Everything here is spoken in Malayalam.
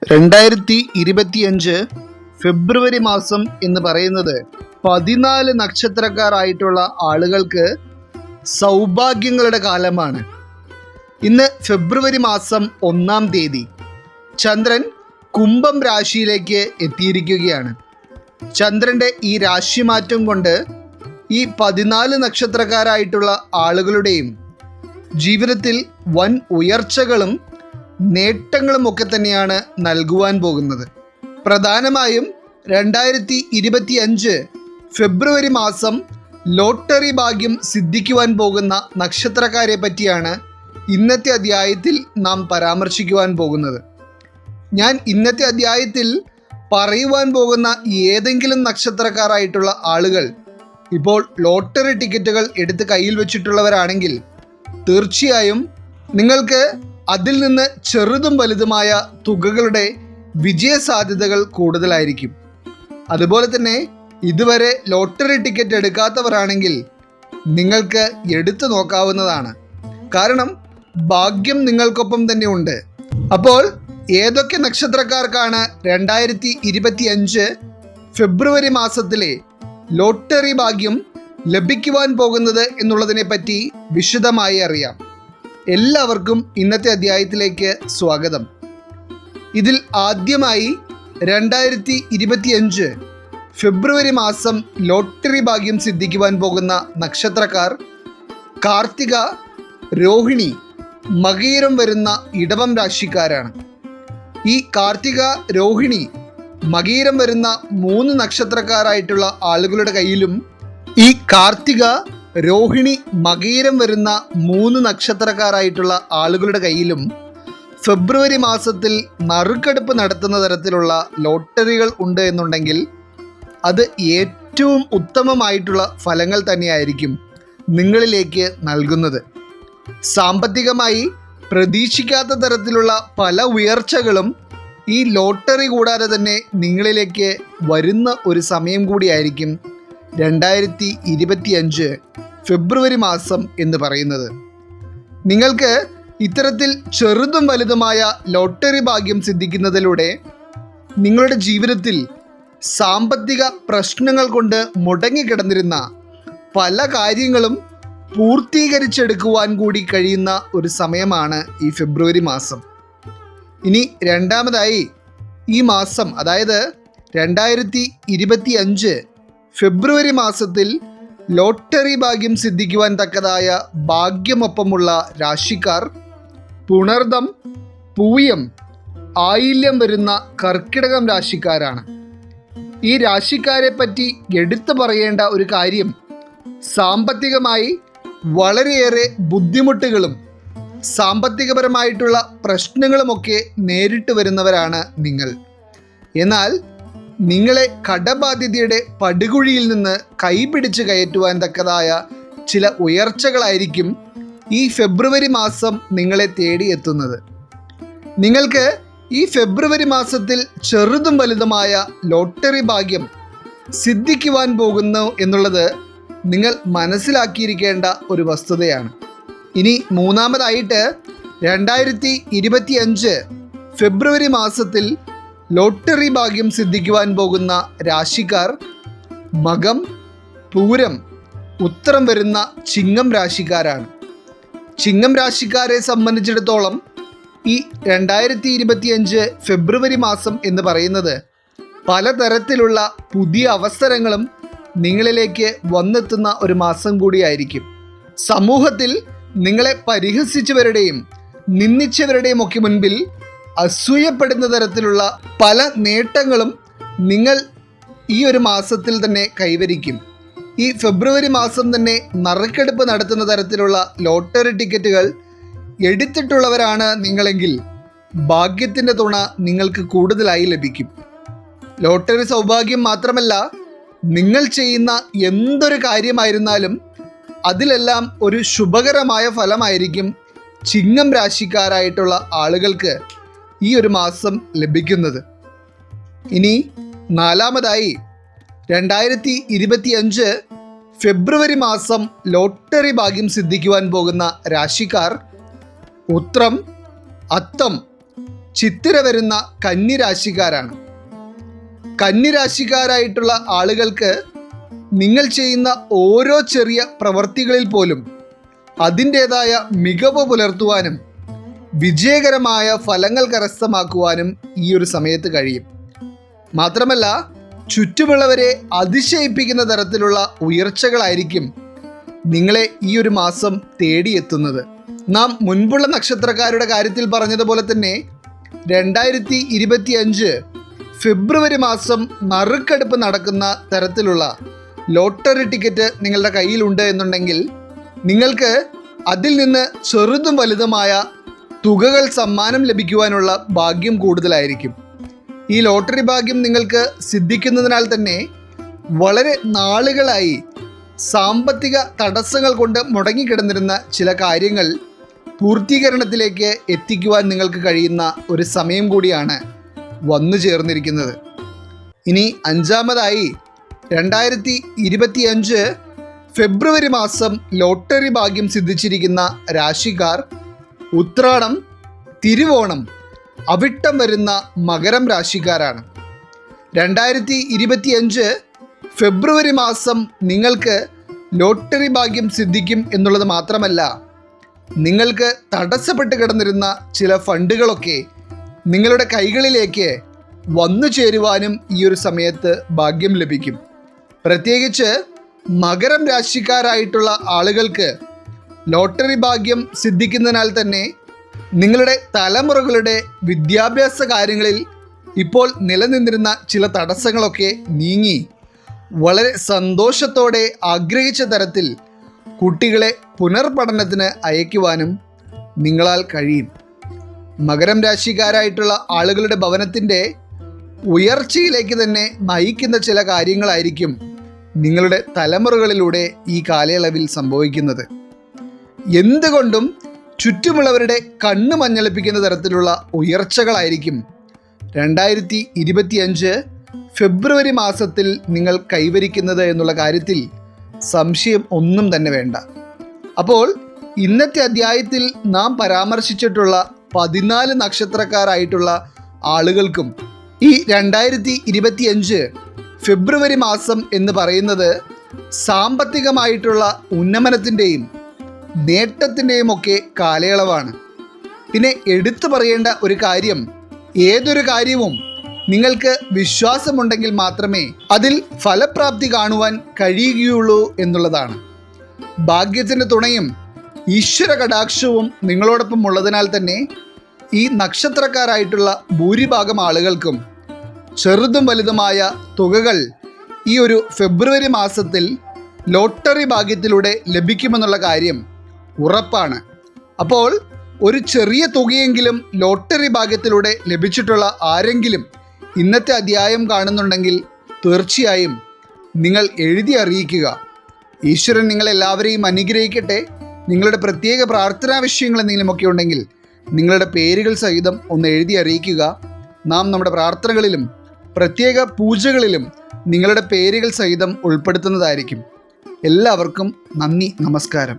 2025 ഫെബ്രുവരി മാസം എന്ന് പറയുന്നത് 14 നക്ഷത്രക്കാരായിട്ടുള്ള ആളുകൾക്ക് സൗഭാഗ്യങ്ങളുടെ കാലമാണ്. ഇന്ന് ഫെബ്രുവരി മാസം 1-ാം തീയതി ചന്ദ്രൻ കുംഭം രാശിയിലേക്ക് എത്തിയിരിക്കുകയാണ്. ചന്ദ്രൻ്റെ ഈ രാശിമാറ്റം കൊണ്ട് ഈ 14 നക്ഷത്രക്കാരായിട്ടുള്ള ആളുകളുടെയും ജീവിതത്തിൽ വൻ ഉയർച്ചകളും നേട്ടങ്ങളുമൊക്കെ തന്നെയാണ് നൽകുവാൻ പോകുന്നത്. പ്രധാനമായും 2025 ഫെബ്രുവരി മാസം ലോട്ടറി ഭാഗ്യം സിദ്ധിക്കുവാൻ പോകുന്ന നക്ഷത്രക്കാരെ പറ്റിയാണ് ഇന്നത്തെ അധ്യായത്തിൽ നാം പരാമർശിക്കുവാൻ പോകുന്നത്. ഞാൻ ഇന്നത്തെ അധ്യായത്തിൽ പറയുവാൻ പോകുന്ന ഏതെങ്കിലും നക്ഷത്രക്കാരായിട്ടുള്ള ആളുകൾ ഇപ്പോൾ ലോട്ടറി ടിക്കറ്റുകൾ എടുത്ത് കയ്യിൽ വെച്ചിട്ടുള്ളവരാണെങ്കിൽ തീർച്ചയായും നിങ്ങൾക്ക് അതിൽ നിന്ന് ചെറുതും വലുതുമായ തുകകളുടെ വിജയസാധ്യതകൾ കൂടുതലായിരിക്കും. അതുപോലെ തന്നെ ഇതുവരെ ലോട്ടറി ടിക്കറ്റ് എടുക്കാത്തവരാണെങ്കിൽ നിങ്ങൾക്ക് എടുത്തു നോക്കാവുന്നതാണ്. കാരണം ഭാഗ്യം നിങ്ങൾക്കൊപ്പം തന്നെ ഉണ്ട്. അപ്പോൾ ഏതൊക്കെ നക്ഷത്രക്കാർക്കാണ് 2025 ഫെബ്രുവരി മാസത്തിലെ ലോട്ടറി ഭാഗ്യം ലഭിക്കുവാൻ പോകുന്നത് എന്നുള്ളതിനെ പറ്റി വിശദമായി അറിയാം. എല്ലാവർക്കും ഇന്നത്തെ അധ്യായത്തിലേക്ക് സ്വാഗതം. ഇതിൽ ആദ്യമായി 2025 ഫെബ്രുവരി മാസം ലോട്ടറി ഭാഗ്യം സിദ്ധിക്കുവാൻ പോകുന്ന നക്ഷത്രക്കാർ കാർത്തിക, രോഹിണി, മകയിരം വരുന്ന ഇടവം രാശിക്കാരാണ്. ഈ കാർത്തിക, രോഹിണി, മകയിരം വരുന്ന 3 നക്ഷത്രക്കാരായിട്ടുള്ള ആളുകളുടെ കയ്യിലും ഈ കാർത്തിക, രോഹിണി, മകയിരം വരുന്ന 3 നക്ഷത്രക്കാരായിട്ടുള്ള ആളുകളുടെ കയ്യിലും ഫെബ്രുവരി മാസത്തിൽ നറുക്കെടുപ്പ് നടത്തുന്ന തരത്തിലുള്ള ലോട്ടറികൾ ഉണ്ട് എന്നുണ്ടെങ്കിൽ അത് ഏറ്റവും ഉത്തമമായിട്ടുള്ള ഫലങ്ങൾ തന്നെയായിരിക്കും നിങ്ങളിലേക്ക് നൽകുന്നത്. സാമ്പത്തികമായി പ്രതീക്ഷിക്കാത്ത തരത്തിലുള്ള പല ഉയർച്ചകളും ഈ ലോട്ടറി കൂടാതെ തന്നെ നിങ്ങളിലേക്ക് വരുന്ന ഒരു സമയം കൂടിയായിരിക്കും 2025 ഫെബ്രുവരി മാസം എന്ന് പറയുന്നത്. നിങ്ങൾക്ക് ഇത്തരത്തിൽ ചെറുതും വലുതുമായ ലോട്ടറി ഭാഗ്യം സിദ്ധിക്കുന്നതിലൂടെ നിങ്ങളുടെ ജീവിതത്തിൽ സാമ്പത്തിക പ്രശ്നങ്ങൾ കൊണ്ട് മുടങ്ങിക്കിടന്നിരുന്ന പല കാര്യങ്ങളും പൂർത്തീകരിച്ചെടുക്കുവാൻ കൂടി കഴിയുന്ന ഒരു സമയമാണ് ഈ ഫെബ്രുവരി മാസം. ഇനി രണ്ടാമതായി ഈ മാസം, അതായത് 2025 ഫെബ്രുവരി മാസത്തിൽ ലോട്ടറി ഭാഗ്യം സിദ്ധിക്കുവാൻ തക്കതായ ഭാഗ്യമൊപ്പമുള്ള രാശിക്കാർ പുണർദം, പൂയം, ആയില്യം വരുന്ന കർക്കിടകം രാശിക്കാരാണ്. ഈ രാശിക്കാരെ പറ്റി എടുത്തു പറയേണ്ട ഒരു കാര്യം, സാമ്പത്തികമായി വളരെയേറെ ബുദ്ധിമുട്ടുകളും സാമ്പത്തികപരമായിട്ടുള്ള പ്രശ്നങ്ങളുമൊക്കെ നേരിട്ട് വരുന്നവരാണ് നിങ്ങൾ. എന്നാൽ നിങ്ങളെ കടബാധ്യതയുടെ പടുകുഴിയിൽ നിന്ന് കൈപിടിച്ച് കയറ്റുവാൻ തക്കതായ ചില ഉയർച്ചകളായിരിക്കും ഈ ഫെബ്രുവരി മാസം നിങ്ങളെ തേടിയെത്തുന്നത്. നിങ്ങൾക്ക് ഈ ഫെബ്രുവരി മാസത്തിൽ ചെറുതും വലുതുമായ ലോട്ടറി ഭാഗ്യം സിദ്ധിക്കുവാൻ പോകുന്നു എന്നുള്ളത് നിങ്ങൾ മനസ്സിലാക്കിയിരിക്കേണ്ട ഒരു വസ്തുതയാണ്. ഇനി മൂന്നാമതായിട്ട് 2025 ഫെബ്രുവരി മാസത്തിൽ ലോട്ടറി ഭാഗ്യം സിദ്ധിക്കുവാൻ പോകുന്ന രാശിക്കാർ മകം, പൂരം, ഉത്തരം വരുന്ന ചിങ്ങം രാശിക്കാരാണ്. ചിങ്ങം രാശിക്കാരെ സംബന്ധിച്ചിടത്തോളം ഈ 2025 ഫെബ്രുവരി മാസം എന്ന് പറയുന്നത് പലതരത്തിലുള്ള പുതിയ അവസരങ്ങളും നിങ്ങളിലേക്ക് വന്നെത്തുന്ന ഒരു മാസം കൂടിയായിരിക്കും. സമൂഹത്തിൽ നിങ്ങളെ പരിഹസിച്ചവരുടെയും നിന്ദിച്ചവരുടെയും ഒക്കെ മുൻപിൽ അസൂയപ്പെടുന്ന തരത്തിലുള്ള പല നേട്ടങ്ങളും നിങ്ങൾ ഈ ഒരു മാസത്തിൽ തന്നെ കൈവരിക്കും. ഈ ഫെബ്രുവരി മാസം തന്നെ നറുക്കെടുപ്പ് നടത്തുന്ന തരത്തിലുള്ള ലോട്ടറി ടിക്കറ്റുകൾ എടുത്തിട്ടുള്ളവരാണ് നിങ്ങളെങ്കിൽ ഭാഗ്യത്തിൻ്റെ തുണ നിങ്ങൾക്ക് കൂടുതലായി ലഭിക്കും. ലോട്ടറി സൗഭാഗ്യം മാത്രമല്ല, നിങ്ങൾ ചെയ്യുന്ന എന്തൊരു കാര്യമായിരുന്നാലും അതിലെല്ലാം ഒരു ശുഭകരമായ ഫലമായിരിക്കും ചിങ്ങം രാശിക്കാരായിട്ടുള്ള ആളുകൾക്ക് ഈ ഒരു മാസം ലഭിക്കുന്നത്. ഇനി നാലാമതായി 2025 ഫെബ്രുവരി മാസം ലോട്ടറി ഭാഗ്യം സിദ്ധിക്കുവാൻ പോകുന്ന രാശിക്കാർ ഉത്രം, അത്തം, ചിത്തിര വരുന്ന കന്നിരാശിക്കാരാണ്. കന്നിരാശിക്കാരായിട്ടുള്ള ആളുകൾക്ക് നിങ്ങൾ ചെയ്യുന്ന ഓരോ ചെറിയ പ്രവൃത്തികളിൽ പോലും അതിൻ്റേതായ മികവ് പുലർത്തുവാനും വിജയകരമായ ഫലങ്ങൾ കരസ്ഥമാക്കുവാനും ഈ ഒരു സമയത്ത് കഴിയും. മാത്രമല്ല, ചുറ്റുമുള്ളവരെ അതിശയിപ്പിക്കുന്ന തരത്തിലുള്ള ഉയർച്ചകളായിരിക്കും നിങ്ങളെ ഈ ഒരു മാസം തേടിയെത്തുന്നത്. നാം മുൻപുള്ള നക്ഷത്രക്കാരുടെ കാര്യത്തിൽ പറഞ്ഞതുപോലെ തന്നെ 2025 ഫെബ്രുവരി മാസം നറുക്കെടുപ്പ് നടക്കുന്ന തരത്തിലുള്ള ലോട്ടറി ടിക്കറ്റ് നിങ്ങളുടെ കയ്യിലുണ്ട് എന്നുണ്ടെങ്കിൽ നിങ്ങൾക്ക് അതിൽ നിന്ന് ചെറുതും വലുതുമായ തുകകൾ സമ്മാനം ലഭിക്കുവാനുള്ള ഭാഗ്യം കൂടുതലായിരിക്കും. ഈ ലോട്ടറി ഭാഗ്യം നിങ്ങൾക്ക് സിദ്ധിക്കുന്നതിനാൽ തന്നെ വളരെ നാളുകളായി സാമ്പത്തിക തടസ്സങ്ങൾ കൊണ്ട് മുടങ്ങിക്കിടന്നിരുന്ന ചില കാര്യങ്ങൾ പൂർത്തീകരണത്തിലേക്ക് എത്തിക്കുവാൻ നിങ്ങൾക്ക് കഴിയുന്ന ഒരു സമയം കൂടിയാണ് വന്നു ചേർന്നിരിക്കുന്നത്. ഇനി അഞ്ചാമതായി 2025 ഫെബ്രുവരി മാസം ലോട്ടറി ഭാഗ്യം സിദ്ധിച്ചിരിക്കുന്ന രാശിക്കാർ ഉത്രാടം, തിരുവോണം, അവിട്ടം വരുന്ന മകരം രാശിക്കാരാണ്. 2025 ഫെബ്രുവരി മാസം നിങ്ങൾക്ക് ലോട്ടറി ഭാഗ്യം സിദ്ധിക്കും എന്നുള്ളത് മാത്രമല്ല, നിങ്ങൾക്ക് തടസ്സപ്പെട്ട് കിടന്നിരുന്ന ചില ഫണ്ടുകളൊക്കെ നിങ്ങളുടെ കൈകളിലേക്ക് വന്നു ചേരുവാനും ഈ ഒരു സമയത്ത് ഭാഗ്യം ലഭിക്കും. പ്രത്യേകിച്ച് മകരം രാശിക്കാരായിട്ടുള്ള ആളുകൾക്ക് ലോട്ടറി ഭാഗ്യം സിദ്ധിക്കുന്നതിനാൽ തന്നെ നിങ്ങളുടെ തലമുറകളുടെ വിദ്യാഭ്യാസ കാര്യങ്ങളിൽ ഇപ്പോൾ നിലനിന്നിരുന്ന ചില തടസ്സങ്ങളൊക്കെ നീങ്ങി വളരെ സന്തോഷത്തോടെ ആഗ്രഹിച്ച തരത്തിൽ കുട്ടികളെ പുനർപഠനത്തിന് അയക്കുവാനും നിങ്ങളാൽ കഴിയും. മകരം രാശിക്കാരായിട്ടുള്ള ആളുകളുടെ ഭവനത്തിൻ്റെ ഉയർച്ചയിലേക്ക് തന്നെ നയിക്കുന്ന ചില കാര്യങ്ങളായിരിക്കും നിങ്ങളുടെ തലമുറകളിലൂടെ ഈ കാലയളവിൽ സംഭവിക്കുന്നത്. എന്തുകൊണ്ടും ചുറ്റുമുള്ളവരുടെ കണ്ണ് മഞ്ഞളിപ്പിക്കുന്ന തരത്തിലുള്ള ഉയർച്ചകളായിരിക്കും 2025 ഫെബ്രുവരി മാസത്തിൽ നിങ്ങൾ കൈവരിക്കുന്നത് എന്നുള്ള കാര്യത്തിൽ സംശയം ഒന്നും തന്നെ വേണ്ട. അപ്പോൾ ഇന്നത്തെ അധ്യായത്തിൽ നാം പരാമർശിച്ചിട്ടുള്ള 14 നക്ഷത്രക്കാരായിട്ടുള്ള ആളുകൾക്കും ഈ 2025 ഫെബ്രുവരി മാസം എന്ന് പറയുന്നത് സാമ്പത്തികമായിട്ടുള്ള ഉന്നമനത്തിൻ്റെയും നേട്ടത്തിൻ്റെയും ഒക്കെ കാലയളവാണ്. പിന്നെ എടുത്തു പറയേണ്ട ഒരു കാര്യം, ഏതൊരു കാര്യവും നിങ്ങൾക്ക് വിശ്വാസമുണ്ടെങ്കിൽ മാത്രമേ അതിൽ ഫലപ്രാപ്തി കാണുവാൻ കഴിയുകയുള്ളൂ എന്നുള്ളതാണ്. ഭാഗ്യത്തിൻ്റെ തുണയും ഈശ്വര കടാക്ഷവും നിങ്ങളോടൊപ്പം ഉള്ളതിനാൽ തന്നെ ഈ നക്ഷത്രക്കാരായിട്ടുള്ള ഭൂരിഭാഗം ആളുകൾക്കും ചെറുതും വലുതുമായ തുകകൾ ഈ ഒരു ഫെബ്രുവരി മാസത്തിൽ ലോട്ടറി ഭാഗ്യത്തിലൂടെ ലഭിക്കുമെന്നുള്ള കാര്യം ഉറപ്പാണ്. അപ്പോൾ ഒരു ചെറിയ തുകയെങ്കിലും ലോട്ടറി ഭാഗ്യത്തിലൂടെ ലഭിച്ചിട്ടുള്ള ആരെങ്കിലും ഇന്നത്തെ അധ്യായം കാണുന്നുണ്ടെങ്കിൽ തീർച്ചയായും നിങ്ങൾ എഴുതി അറിയിക്കുക. ഈശ്വരൻ നിങ്ങളെല്ലാവരെയും അനുഗ്രഹിക്കട്ടെ. നിങ്ങളുടെ പ്രത്യേക പ്രാർത്ഥനാ വിഷയങ്ങൾ എന്തെങ്കിലുമൊക്കെ ഉണ്ടെങ്കിൽ നിങ്ങളുടെ പേരുകൾ സഹിതം ഒന്ന് എഴുതി അറിയിക്കുക. നാം നമ്മുടെ പ്രാർത്ഥനകളിലും പ്രത്യേക പൂജകളിലും നിങ്ങളുടെ പേരുകൾ സഹിതം ഉൾപ്പെടുത്തുന്നതായിരിക്കും. എല്ലാവർക്കും നന്ദി, നമസ്കാരം.